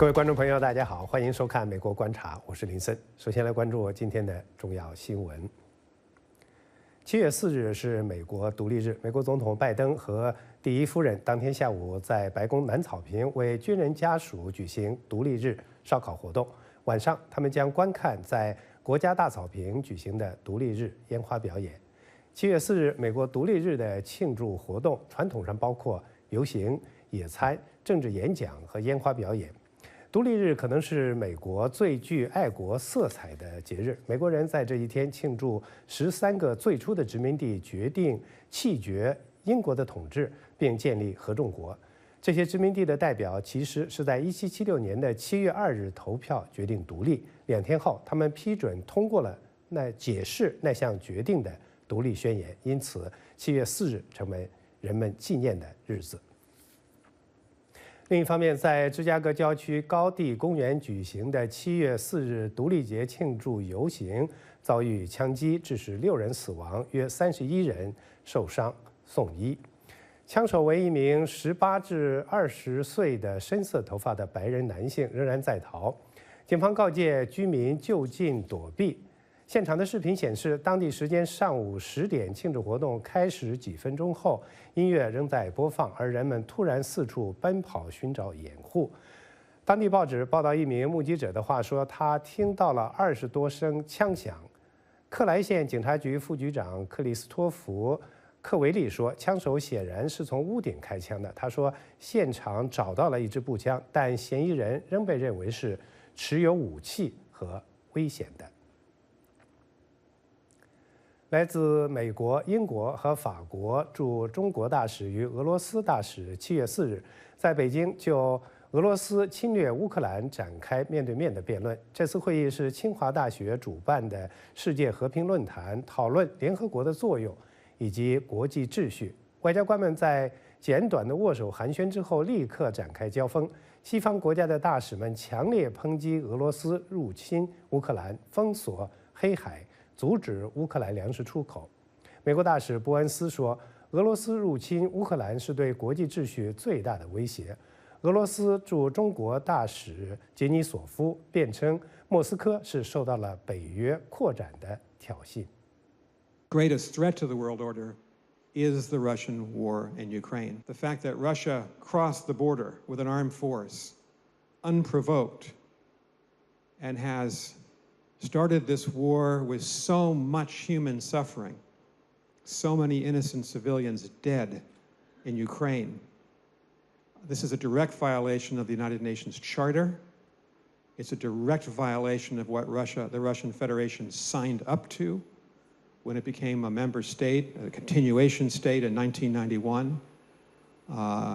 各位观众朋友，大家好，欢迎收看《美国观察》，我是林森。首先来关注今天的重要新闻。7月4日是美国独立日，美国总统拜登和第一夫人当天下午在白宫南草坪为军人家属举行独立日烧烤活动。晚上，他们将观看在国家大草坪举行的独立日烟花表演。7月4日，美国独立日的庆祝活动传统上包括游行、野餐、政治演讲和烟花表演。独立日可能是美国最具爱国色彩的节日。美国人在这一天庆祝13个最初的殖民地决定弃绝英国的统治，并建立合众国。这些殖民地的代表其实是在1776年的7月2日投票决定独立，2天后，他们批准通过了解释那项决定的独立宣言，因此7月4日成为人们纪念的日子。另一方面，在芝加哥郊区高地公园举行的7月4日独立节庆祝游行遭遇枪击，致使6人死亡，约31人受伤送医。枪手为一名18至20岁的深色头发的白人男性，仍然在逃。警方告诫居民就近躲避。现场的视频显示，当地时间上午10点，庆祝活动开始几分钟后，音乐仍在播放，而人们突然四处奔跑寻找掩护。当地报纸报道一名目击者的话说，他听到了20多声枪响。克莱县警察局副局长克里斯托弗·克维利说，枪手显然是从屋顶开枪的。他说，现场找到了一支步枪，但嫌疑人仍被认为是持有武器和危险的。来自美国、英国和法国驻中国大使与俄罗斯大使7月4日在北京就俄罗斯侵略乌克兰展开面对面的辩论。这次会议是清华大学主办的世界和平论坛，讨论联合国的作用以及国际秩序。外交官们在简短的握手寒暄之后立刻展开交锋。西方国家的大使们强烈抨击俄罗斯入侵乌克兰，封锁黑海，阻止乌克兰粮食出口。美国大使伯恩斯说，俄罗斯入侵乌克兰是对国际秩序最大的威胁。俄罗斯驻中国大使杰尼索夫辩称，莫斯科是受到了北约扩展的挑衅。 Greatest threat to the world order is the Russian war in Ukraine. The fact that Russia crossed the border with an armed force, unprovoked, and has started this war with so much human suffering, so many innocent civilians dead in Ukraine. This is a direct violation of the United Nations Charter. It's a direct violation of what the Russian Federation signed up to when it became a member state, a continuation state in 1991,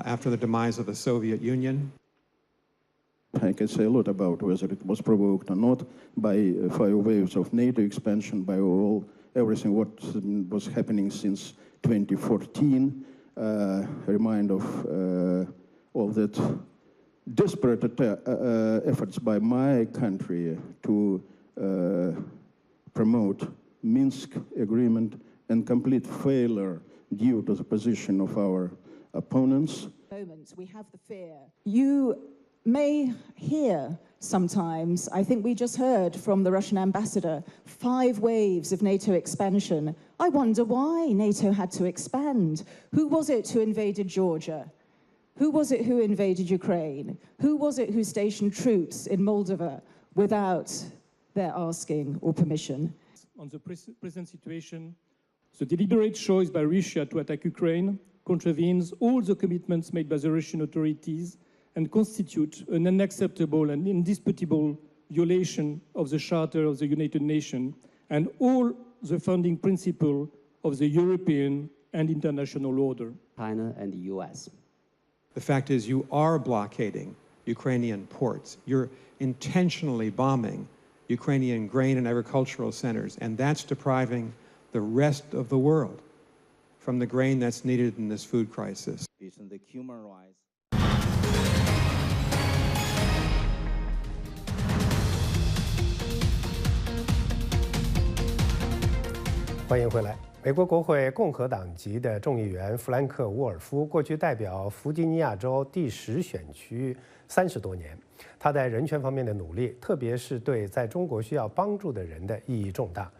after the demise of the Soviet Union. I can say a lot about whether it was provoked or not by 5 waves of NATO expansion, by everything what was happening since 2014. Remind of all that desperate efforts by my country to promote Minsk agreement and complete failure due to the position of our opponents. We have the fear. You may hear sometimes, I think we just heard from the Russian ambassador, 5 waves of NATO expansion. I wonder why NATO had to expand. Who was it who invaded Georgia? Who was it who invaded Ukraine? Who was it who stationed troops in Moldova without their asking or permission? On the present situation, the deliberate choice by Russia to attack Ukraine contravenes all the commitments made by the Russian authorities and constitute an unacceptable and indisputable violation of the Charter of the United Nations and all the founding principles of the European and international order. China and the U.S. The fact is, you are blockading Ukrainian ports. You're intentionally bombing Ukrainian grain and agricultural centers, and that's depriving the rest of the world from the grain that's needed in this food crisis. The human rights. 欢迎回来。美国国会共和党籍的众议员弗兰克·沃尔夫过去代表弗吉尼亚州第10选区30多年，他在人权方面的努力，特别是对在中国需要帮助的人的意义重大，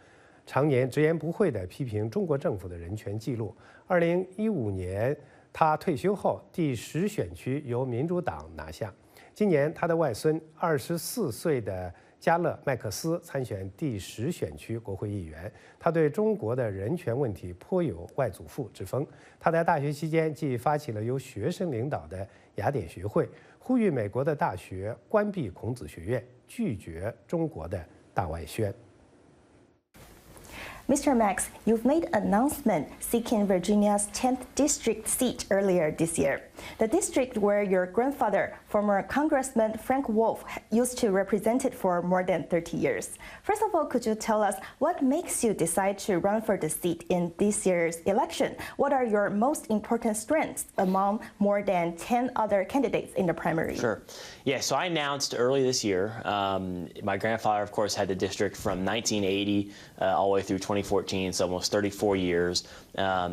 常年直言不讳地批评中国政府的人权记录。2015年他退休后，第10选区由民主党拿下。今年他的外孙24岁的加勒·麦克斯参选第10选区国会议员，他对中国的人权问题颇有外祖父之风。他在大学期间既发起了由学生领导的雅典学会，呼吁美国的大学关闭孔子学院，拒绝中国的大外宣。Mr. Max, you've made an announcement seeking Virginia's 10th district seat earlier this year, the district where your grandfather, former Congressman Frank Wolf, used to represent it for more than 30 years. First of all, could you tell us what makes you decide to run for the seat in this year's election? What are your most important strengths among more than 10 other candidates in the primary? Sure. Yeah, so I announced early this year. My grandfather, of course, had the district from 1980 all the way through 2014, so almost 34 years.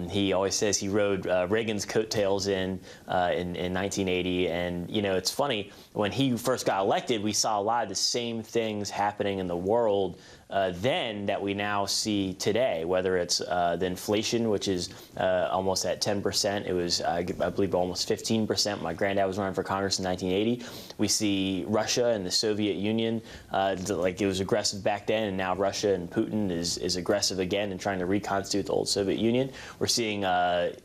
He always says he rode Reagan's coattails in 1980. And, you know, it's funny, when he first got elected, we saw a lot of the same things happening in the world then that we now see today, whether it's the inflation, which is almost at 10%. It was, I believe, almost 15%. My granddad was running for Congress in 1980. We see Russia and the Soviet Union, like it was aggressive back then, and now Russia and Putin is aggressive again and trying to reconstitute the old Soviet Union. We're seeing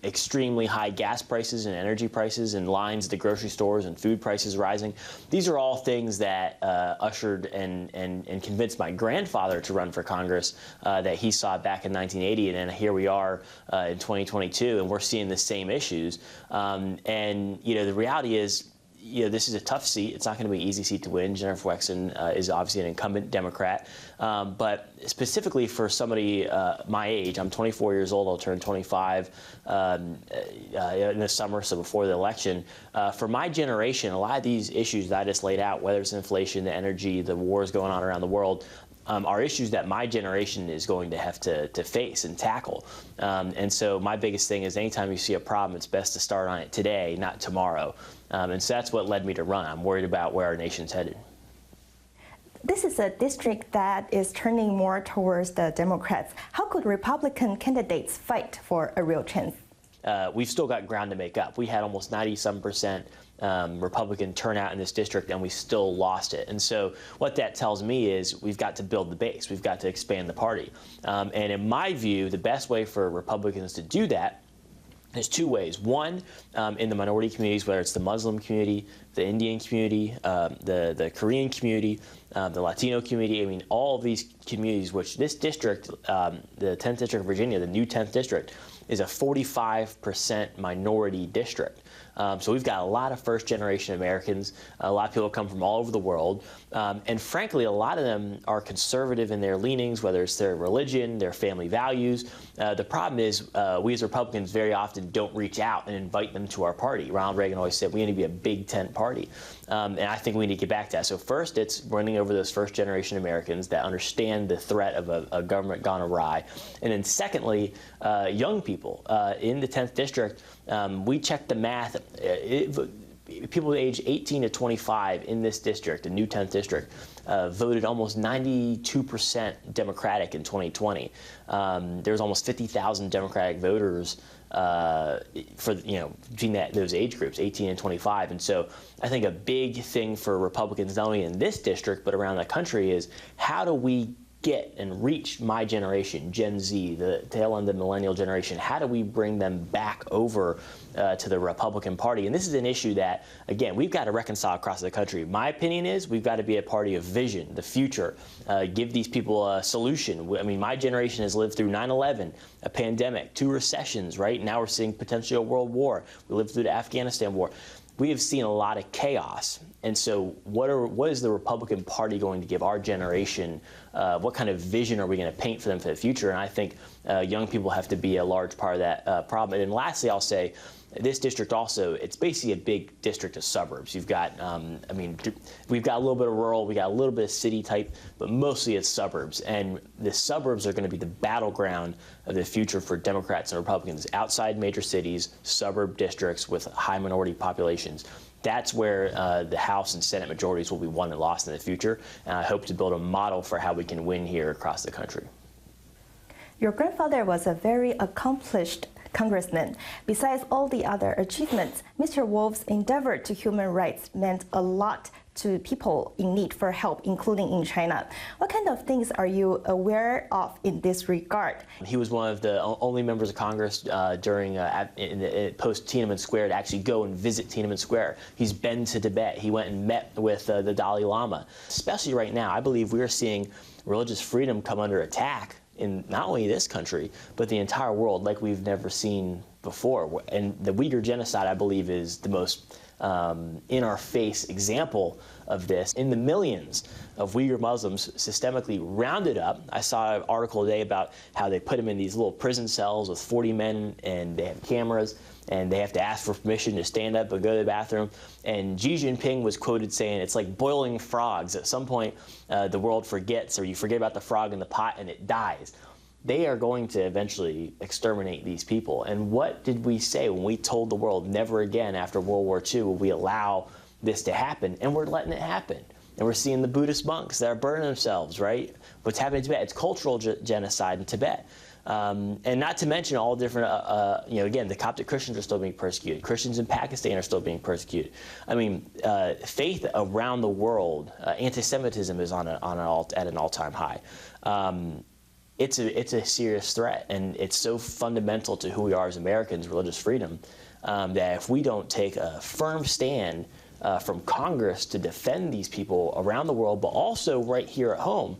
extremely high gas prices and energy prices and lines at the grocery stores and food prices rising. These are all things that ushered and convinced my grandfather to run for Congress that he saw back in 1980, and then here we are in 2022, and we're seeing the same issues. And you know, the reality is, you know, this is a tough seat. It's not going to be an easy seat to win. Jennifer Wexton is obviously an incumbent Democrat, but specifically for somebody my age, I'm 24 years old. I'll turn 25 in the summer, so before the election. For my generation, a lot of these issues that I just laid out, whether it's inflation, the energy, the wars going on around the world, are issues that my generation is going to have to face and tackle. And so my biggest thing is anytime you see a problem, it's best to start on it today, not tomorrow. And so that's what led me to run. I'm worried about where our nation's headed. This is a district that is turning more towards the Democrats. How could Republican candidates fight for a real chance? We've still got ground to make up. We had almost 90-some% Republican turnout in this district, and we still lost it. And so what that tells me is we've got to build the base. We've got to expand the party. And in my view, the best way for Republicans to do that is two ways. One, in the minority communities, whether it's the Muslim community, the Indian community, the Korean community, the Latino community. I mean, all of these communities, which this district, the 10th District of Virginia, the new 10th District, is a 45% minority district. So we've got a lot of first-generation Americans. A lot of people come from all over the world. And frankly, a lot of them are conservative in their leanings, whether it's their religion, their family values. The problem is we as Republicans very often don't reach out and invite them to our party. Ronald Reagan always said we need to be a big tent party. And I think we need to get back to that. So first, it's running over those first-generation Americans that understand the threat of a government gone awry. And then secondly, young people. In the 10th District, we checked the math. People aged 18 to 25 in this district, the new 10th District, voted almost 92% Democratic in 2020. There was almost 50,000 Democratic voters for, you know, between those age groups, 18 and 25. And so I think a big thing for Republicans, not only in this district but around the country, is how do we get and reach my generation, Gen Z, the tail end of the millennial generation? How do we bring them back over to the Republican Party? And this is an issue that, again, we've got to reconcile across the country. My opinion is we've got to be a party of vision, the future, give these people a solution. I mean, my generation has lived through 9/11, a pandemic, 2 recessions, right? Now we're seeing potentially a world war. We lived through the Afghanistan war. We have seen a lot of chaos. And so what is the Republican Party going to give our generation? What kind of vision are we going to paint for them for the future? And I think young people have to be a large part of that problem. And then lastly, I'll say, this district also, it's basically a big district of suburbs. You've got, we've got a little bit of rural, we got a little bit of city type, but mostly it's suburbs. And the suburbs are going to be the battleground of the future for Democrats and Republicans. Outside major cities, suburb districts with high minority populations. That's where the House and Senate majorities will be won and lost in the future. And I hope to build a model for how we can win here across the country. Your grandfather was a very accomplished congressman. Besides all the other achievements, Mr. Wolf's endeavor to human rights meant a lot to people in need for help, including in China. What kind of things are you aware of in this regard? He was one of the only members of Congress during post Tiananmen Square to actually go and visit Tiananmen Square. He's been to Tibet. He went and met with the Dalai Lama. Especially right now, I believe we're seeing religious freedom come under attack in not only this country, but the entire world like we've never seen before. And the Uyghur genocide, I believe, is the most in-our-face example of this. In the millions of Uyghur Muslims systemically rounded up. I saw an article today about how they put them in these little prison cells with 40 men, and they have cameras, and they have to ask for permission to stand up and go to the bathroom. And Xi Jinping was quoted saying, it's like boiling frogs. At some point, the world forgets, or you forget about the frog in the pot and it dies. They are going to eventually exterminate these people. And what did we say when we told the world never again after World War II will we allow this to happen? And we're letting it happen. And we're seeing the Buddhist monks that are burning themselves, right? What's happening in Tibet? It's cultural genocide in Tibet. And not to mention all different, again, the Coptic Christians are still being persecuted. Christians in Pakistan are still being persecuted. I mean, faith around the world, anti-Semitism is at an all-time high. It's a serious threat, and it's so fundamental to who we are as Americans, religious freedom, that if we don't take a firm stand from Congress to defend these people around the world, but also right here at home,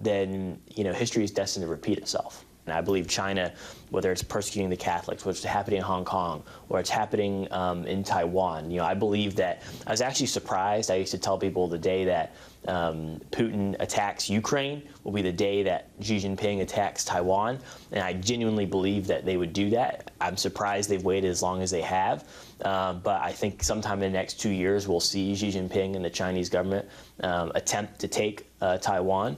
then history is destined to repeat itself. And I believe China, whether it's persecuting the Catholics, whether it's happening in Hong Kong, or it's happening in Taiwan, I believe that I was actually surprised. I used to tell people the day that Putin attacks Ukraine will be the day that Xi Jinping attacks Taiwan, and I genuinely believe that they would do that. I'm surprised they've waited as long as they have, but I think sometime in the next 2 years we'll see Xi Jinping and the Chinese government attempt to take Taiwan.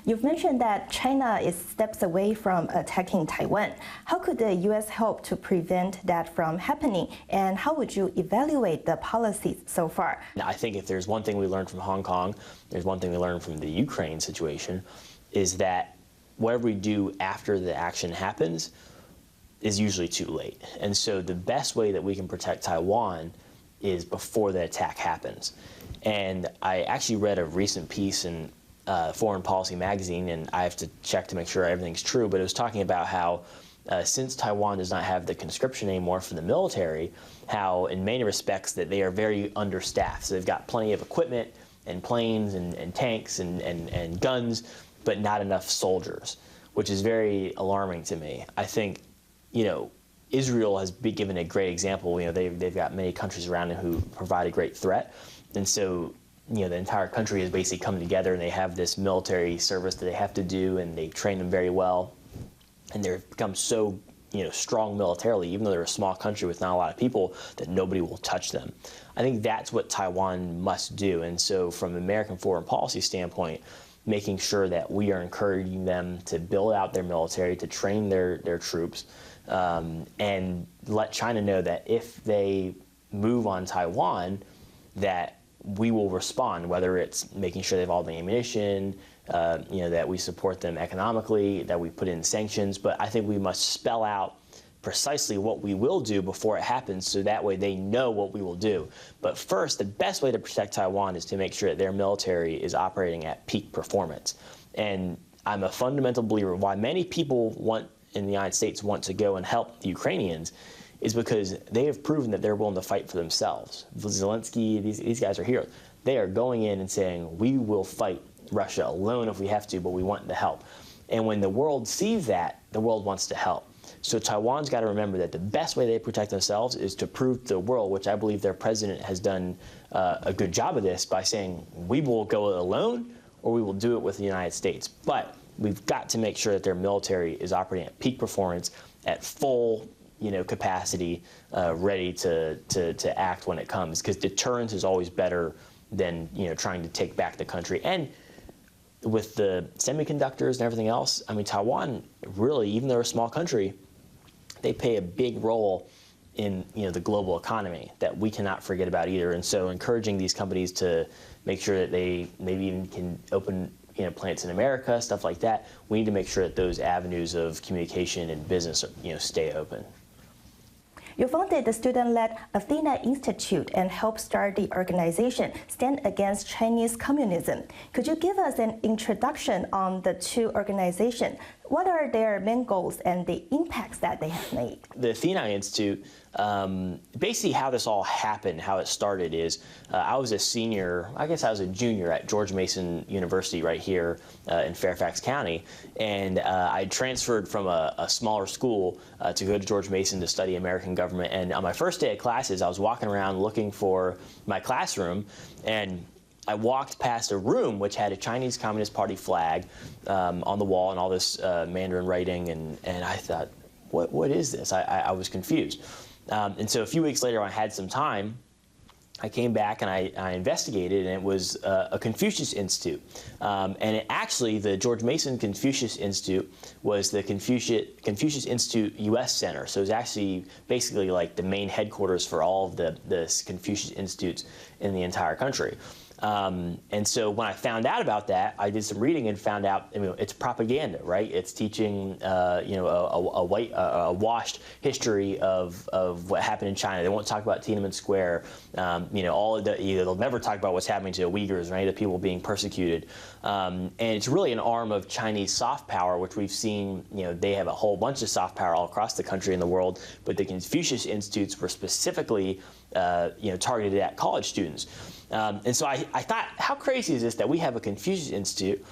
You've mentioned that China is steps away from attacking Taiwan. How could the U.S. help to prevent that from happening? And how would you evaluate the policies so far? I think if there's one thing we learned from Hong Kong, there's one thing we learned from the Ukraine situation, is that whatever we do after the action happens is usually too late. And so the best way that we can protect Taiwan is before the attack happens. And I actually read a recent piece in Foreign Policy magazine, and I have to check to make sure everything's true, but it was talking about how since Taiwan does not have the conscription anymore for the military, how in many respects that they are very understaffed. So they've got plenty of equipment and planes and tanks and guns, but not enough soldiers, which is very alarming to me. I think, Israel has been given a great example. They've got many countries around them who provide a great threat, and so the entire country has basically come together, and they have this military service that they have to do, and they train them very well, and they've become so strong militarily, even though they're a small country with not a lot of people, that nobody will touch them. I think that's what Taiwan must do. And so from an American foreign policy standpoint, making sure that we are encouraging them to build out their military, to train their troops, and let China know that if they move on Taiwan, that we will respond, whether it's making sure they have all the ammunition, that we support them economically, that we put in sanctions. But I think we must spell out precisely what we will do before it happens, so that way they know what we will do. But first, the best way to protect Taiwan is to make sure that their military is operating at peak performance. And I'm a fundamental believer why many people in the United States want to go and help the Ukrainians is because they have proven that they're willing to fight for themselves. Zelensky, these guys are heroes. They are going in and saying, we will fight Russia alone if we have to, but we want the help. And when the world sees that, the world wants to help. So Taiwan's got to remember that the best way they protect themselves is to prove to the world, which I believe their president has done a good job of this, by saying, we will go alone or we will do it with the United States. But we've got to make sure that their military is operating at peak performance, at full capacity ready to act when it comes, because deterrence is always better than trying to take back the country. And with the semiconductors and everything else, I mean, Taiwan really, even though they're a small country, they play a big role in the global economy that we cannot forget about either. And so encouraging these companies to make sure that they maybe even can open plants in America, stuff like that, we need to make sure that those avenues of communication and business stay open. You founded the student-led Athena Institute and helped start the organization Stand Against Chinese Communism. Could you give us an introduction on the two organizations? What are their main goals and the impacts that they have made? The Athena Institute, basically how this all happened, how it started is, I was a senior, I guess I was a junior at George Mason University right here in Fairfax County, and I transferred from a smaller school to go to George Mason to study American government. And on my first day of classes, I was walking around looking for my classroom, and I walked past a room which had a Chinese Communist Party flag on the wall and all this Mandarin writing, and I thought, what is this? I was confused. And so a few weeks later, when I had some time, I came back and I investigated, and it was a Confucius Institute. And actually, the George Mason Confucius Institute was the Confucius Institute U.S. Center. So it was actually basically like the main headquarters for all of the Confucius Institutes in the entire country. And so when I found out about that, I did some reading and found out, it's propaganda, right? It's teaching, a washed history of what happened in China. They won't talk about Tiananmen Square. They'll never talk about what's happening to the Uyghurs or any of the people being persecuted. And it's really an arm of Chinese soft power, which we've seen, they have a whole bunch of soft power all across the country and the world, but the Confucius Institutes were specifically, targeted at college students. And so I thought, how crazy is this that we have a Confucius Institute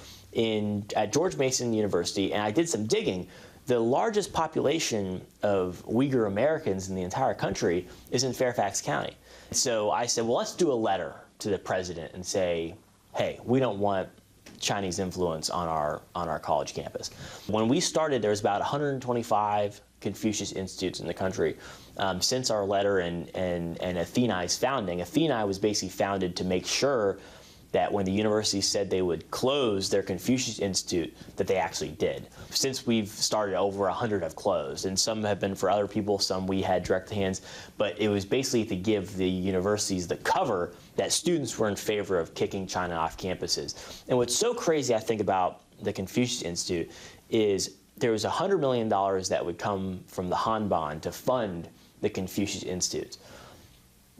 at George Mason University, and I did some digging. The largest population of Uyghur Americans in the entire country is in Fairfax County. So I said, well, let's do a letter to the president and say, hey, we don't want Chinese influence on our college campus. When we started, there was about 125 Confucius Institutes in the country. Since our letter and Athena's founding, Athena was basically founded to make sure that when the university said they would close their Confucius Institute, that they actually did. Since we've started, over 100 have closed, and some have been for other people, some we had direct hands, but it was basically to give the universities the cover that students were in favor of kicking China off campuses. And what's so crazy, I think, about the Confucius Institute is there was $100 million that would come from the Han Bond to fund the Confucius Institute.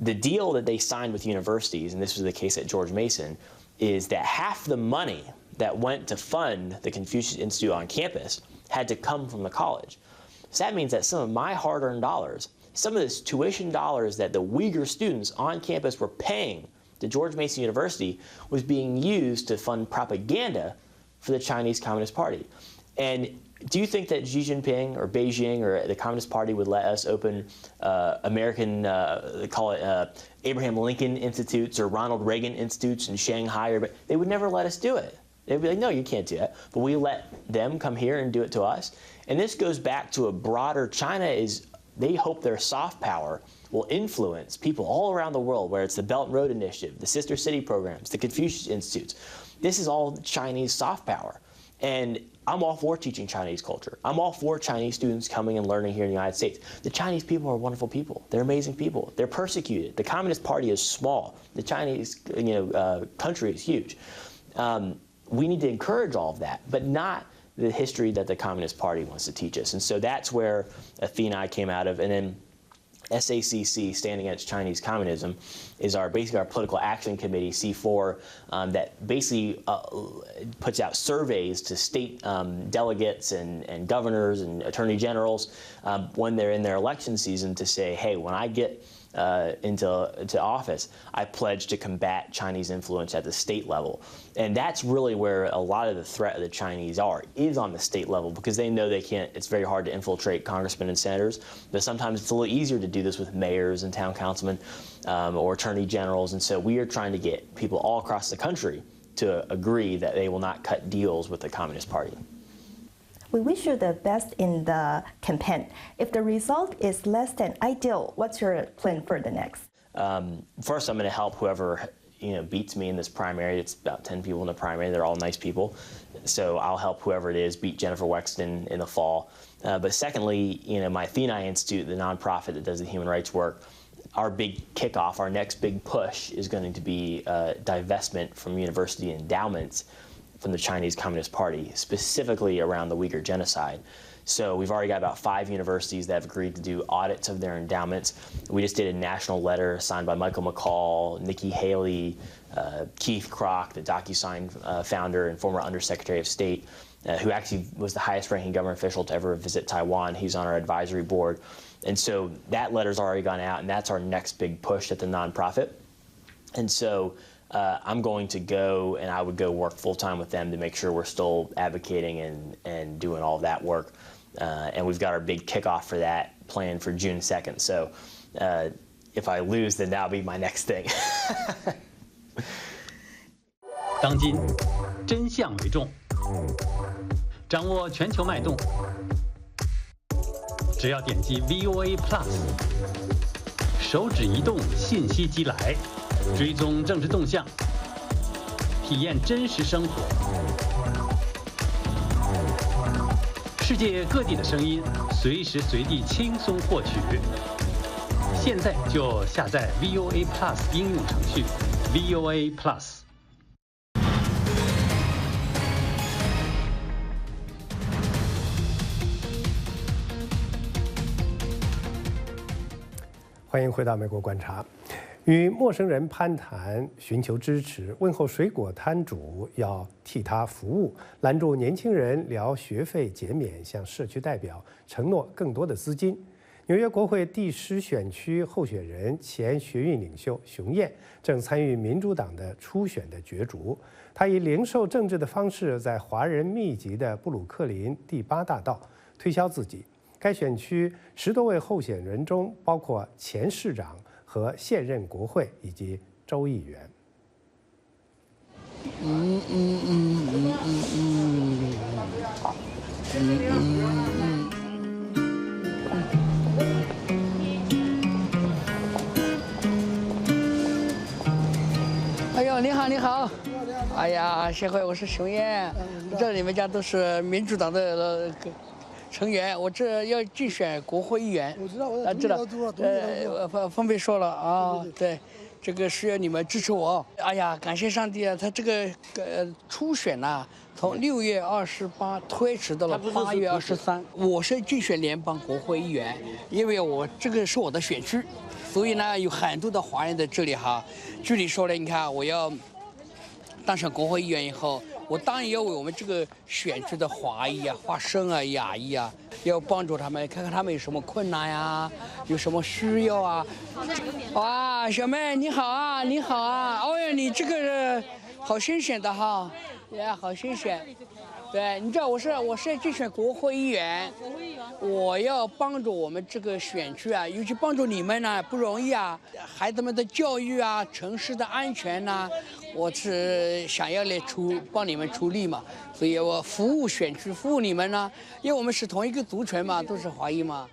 The deal that they signed with universities, and this was the case at George Mason, is that half the money that went to fund the Confucius Institute on campus had to come from the college. So that means that some of my hard-earned dollars, some of this tuition dollars that the Uyghur students on campus were paying to George Mason University, was being used to fund propaganda for the Chinese Communist Party. And do you think that Xi Jinping or Beijing or the Communist Party would let us open American, they call it Abraham Lincoln Institutes or Ronald Reagan Institutes in Shanghai? They would never let us do it. They'd be like, no, you can't do that. But we let them come here and do it to us. And this goes back to a broader China is they hope their soft power will influence people all around the world, where it's the Belt and Road Initiative, the Sister City programs, the Confucius Institutes. This is all Chinese soft power. And I'm all for teaching Chinese culture. I'm all for Chinese students coming and learning here in the United States. The Chinese people are wonderful people. They're amazing people. They're persecuted. The Communist Party is small. The Chinese country is huge. We need to encourage all of that, but not the history that the Communist Party wants to teach us. And so that's where Athena came out of. And then SACC, Standing Against Chinese Communism, is basically our political action committee, C4, that basically puts out surveys to state delegates and governors and attorney generals when they're in their election season to say, hey, when I get into office, I pledge to combat Chinese influence at the state level. And that's really where a lot of the threat of the Chinese is on the state level, because they know they can't, it's very hard to infiltrate congressmen and senators, but sometimes it's a little easier to do this with mayors and town councilmen or attorney generals. And so we are trying to get people all across the country to agree that they will not cut deals with the Communist Party. We wish you the best in the campaign. If the result is less than ideal, what's your plan for the next? First, I'm going to help whoever beats me in this primary. It's about 10 people in the primary. They're all nice people. So I'll help whoever it is beat Jennifer Wexton in the fall. But secondly, my Athena Institute, the nonprofit that does the human rights work, our big kickoff, our next big push is going to be divestment from university endowments from the Chinese Communist Party, specifically around the Uyghur genocide. So we've already got about 5 universities that have agreed to do audits of their endowments. We just did a national letter signed by Michael McCall, Nikki Haley, Keith Kroc, the DocuSign founder and former Undersecretary of State, who actually was the highest ranking government official to ever visit Taiwan. He's on our advisory board. And so that letter's already gone out, and that's our next big push at the nonprofit. And so I'm going to go, and I would go work full-time with them to make sure we're still advocating and doing all of that work. And we've got our big kickoff for that planned for June 2nd. So if I lose, then that'll be my next thing. 当今真相为重，掌握全球脉动，只要点击 VOA Plus， 手指移动，信息即来，追踪政治动向，体验真实生活，世界各地的声音，随时随地轻松获取。现在就下载 VOA Plus 应用程序 VOA Plus。欢迎回到美国观察。与陌生人攀谈，寻求支持，问候水果摊主要替他服务，拦住年轻人聊学费减免，向社区代表承诺更多的资金。纽约国会第10选区候选人前学运领袖熊燕正参与民主党的初选的角逐。他以零售政治的方式，在华人密集的布鲁克林第8大道推销自己。该选区10多位候选人中，包括前市长和现任国会以及州议员。哎呦，你好，你好！哎呀，谢辉，我是熊燕，这你们家都是民主党的成员，我这要竞选国会议员。我知道，我知道，方便说了啊，对，这个需要你们支持我。哎呀，感谢上帝啊！他这个初选呐，从6月28推迟到了8月23。我是竞选联邦国会议员，因为我这个是我的选区，所以呢有很多的华人在这里哈。具体说呢，你看我要当上国会议员以后。我当然要为我们这个选区的华裔啊、华生啊、亚裔啊，要帮助他们，看看他们有什么困难呀，有什么需要啊。哇，小妹你好啊，你好啊！哦呀，你这个好新鲜的哈，呀，好新鲜。对，你知道我是竞选国会议员，我要帮助我们这个选区啊，尤其帮助你们呢不容易啊，孩子们的教育啊，城市的安全呐，我是想要来帮你们出力嘛，所以我服务选区，服务你们呢，因为我们是同一个族群嘛，都是华裔嘛。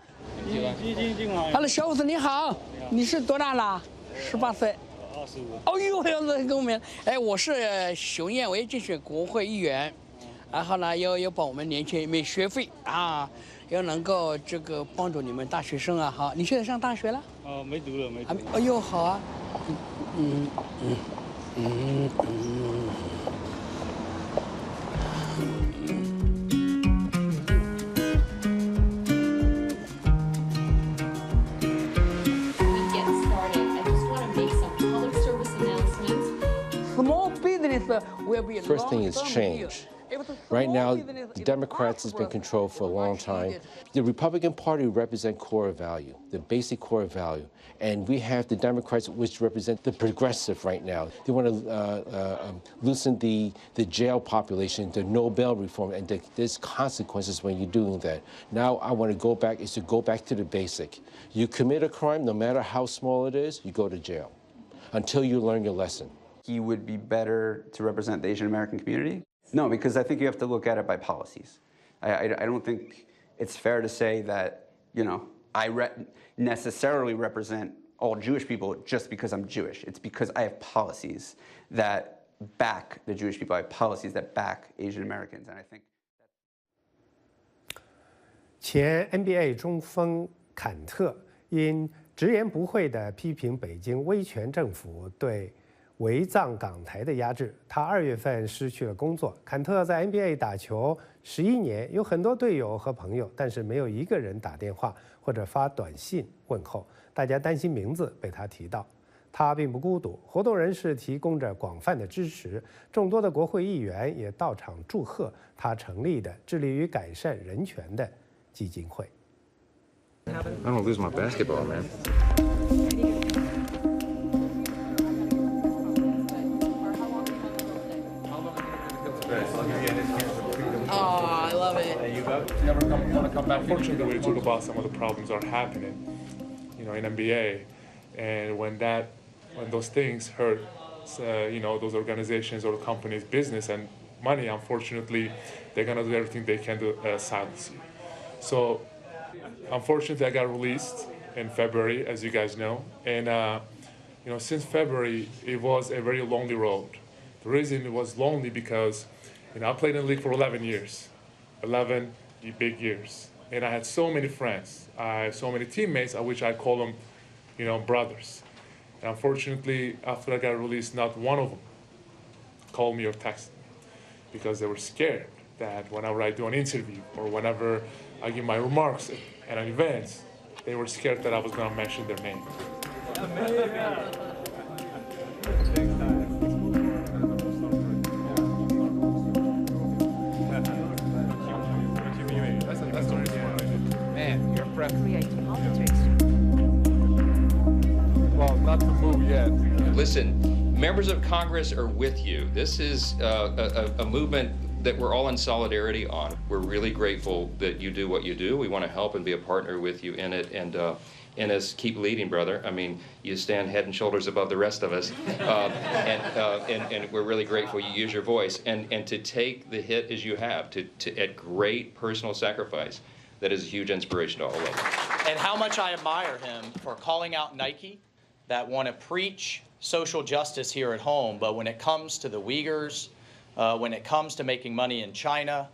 Hello， 小伙子你好，你是多大了？18岁。25。哦呦，要是跟我们，哎，我是熊燕，我也竞选国会议员。然后呢，要帮我们年轻人免学费啊，要能够这个帮助你们大学生啊。好，你现在上大学了？没读了，没读。哎呦，好啊。Small business will be. First thing is change. Right now, the Democrats has been controlled for a long time. The Republican Party represents core value, the basic core value. And we have the Democrats, which represent the progressive right now. They want to loosen the jail population, the no bail reform, and there's consequences when you're doing that. Now I want to go back to the basic. You commit a crime, no matter how small it is, you go to jail until you learn your lesson. He would be better to represent the Asian American community? No, because I think you have to look at it by policies. I don't think it's fair to say that, I necessarily represent all Jewish people just because I'm Jewish. It's because I have policies that back the Jewish people. I have policies that back Asian Americans, and I think. 前 NBA 中锋坎特因直言不讳地批评北京威权政府对维藏港台的压制，他2月份失去了工作。坎特在 NBA 打球11年，有很多队友和朋友，但是没有一个人打电话或者发短信问候，大家担心名字被他提到。他并不孤独，活动人士提供着广泛的支持，众多的国会议员也到场祝贺他成立的致力于改善人权的基金会。I don't lose my basketball, man. Oh, I love it. You ever want to come back? Unfortunately, we talk about some of the problems that are happening, in NBA, and when those things hurt, those organizations or companies' business and money, unfortunately, they're gonna do everything they can to silence you. So, unfortunately, I got released in February, as you guys know, and since February, it was a very lonely road. The reason it was lonely because, I played in the league for 11 years, 11 big years, and I had so many friends, so many teammates, which I call them, brothers. And unfortunately, after I got released, not one of them called me or texted me because they were scared that whenever I do an interview or whenever I give my remarks at an event, they were scared that I was going to mention their name. Man, you're impressive. Well, not to move yet. Listen, members of Congress are with you. This is a movement that we're all in solidarity on. We're really grateful that you do what you do. We want to help and be a partner with you in it, and us keep leading, brother. I mean, you stand head and shoulders above the rest of us, and we're really grateful you use your voice and to take the hit as you have, to at great personal sacrifice. That is a huge inspiration to all of us. And how much I admire him for calling out Nike that want to preach social justice here at home, but when it comes to the Uyghurs, when it comes to making money in China,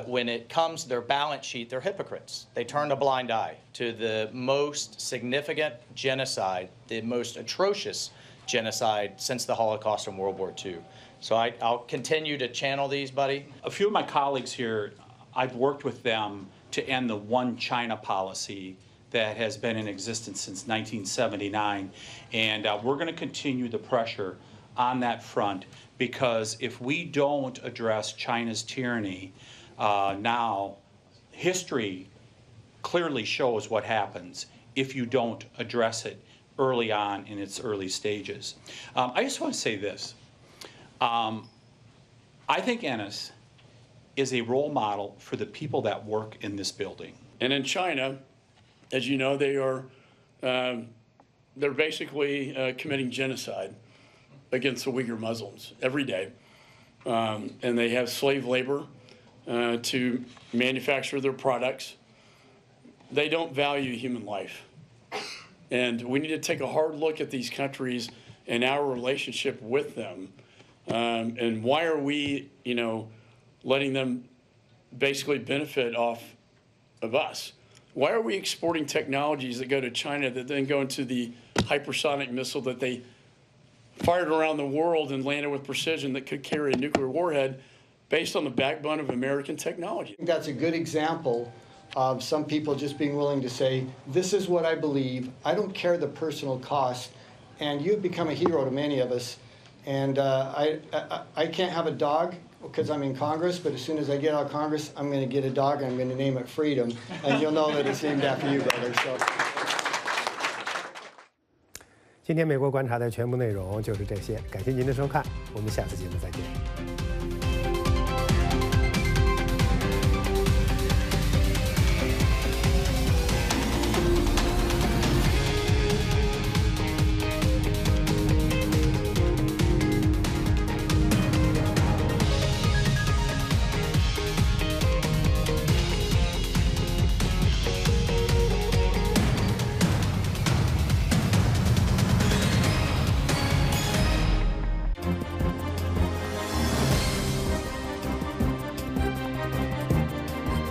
when it comes to their balance sheet, they're hypocrites. They turn a blind eye to the most significant genocide, the most atrocious genocide since the Holocaust and World War II. So I'll continue to channel these, buddy. A few of my colleagues here, I've worked with them to end the one China policy that has been in existence since 1979. And we're going to continue the pressure on that front, because if we don't address China's tyranny now, history clearly shows what happens if you don't address it early on in its early stages. I just want to say this. I think Ennis is a role model for the people that work in this building. And in China, as you know, they're basically committing genocide against the Uyghur Muslims every day. And they have slave labor to manufacture their products. They don't value human life. And we need to take a hard look at these countries and our relationship with them. And why are we, letting them basically benefit off of us? Why are we exporting technologies that go to China that then go into the hypersonic missile that they fired around the world and landed with precision that could carry a nuclear warhead based on the backbone of American technology? I think that's a good example of some people just being willing to say, this is what I believe, I don't care the personal cost, and you've become a hero to many of us. And I can't have a dog because I'm in Congress, but as soon as I get out of Congress, I'm going to get a dog and I'm going to name it Freedom, and you'll know that it's named after you, brother. So. 今天美国观察的全部内容就是这些，感谢您的收看，我们下次节目再见。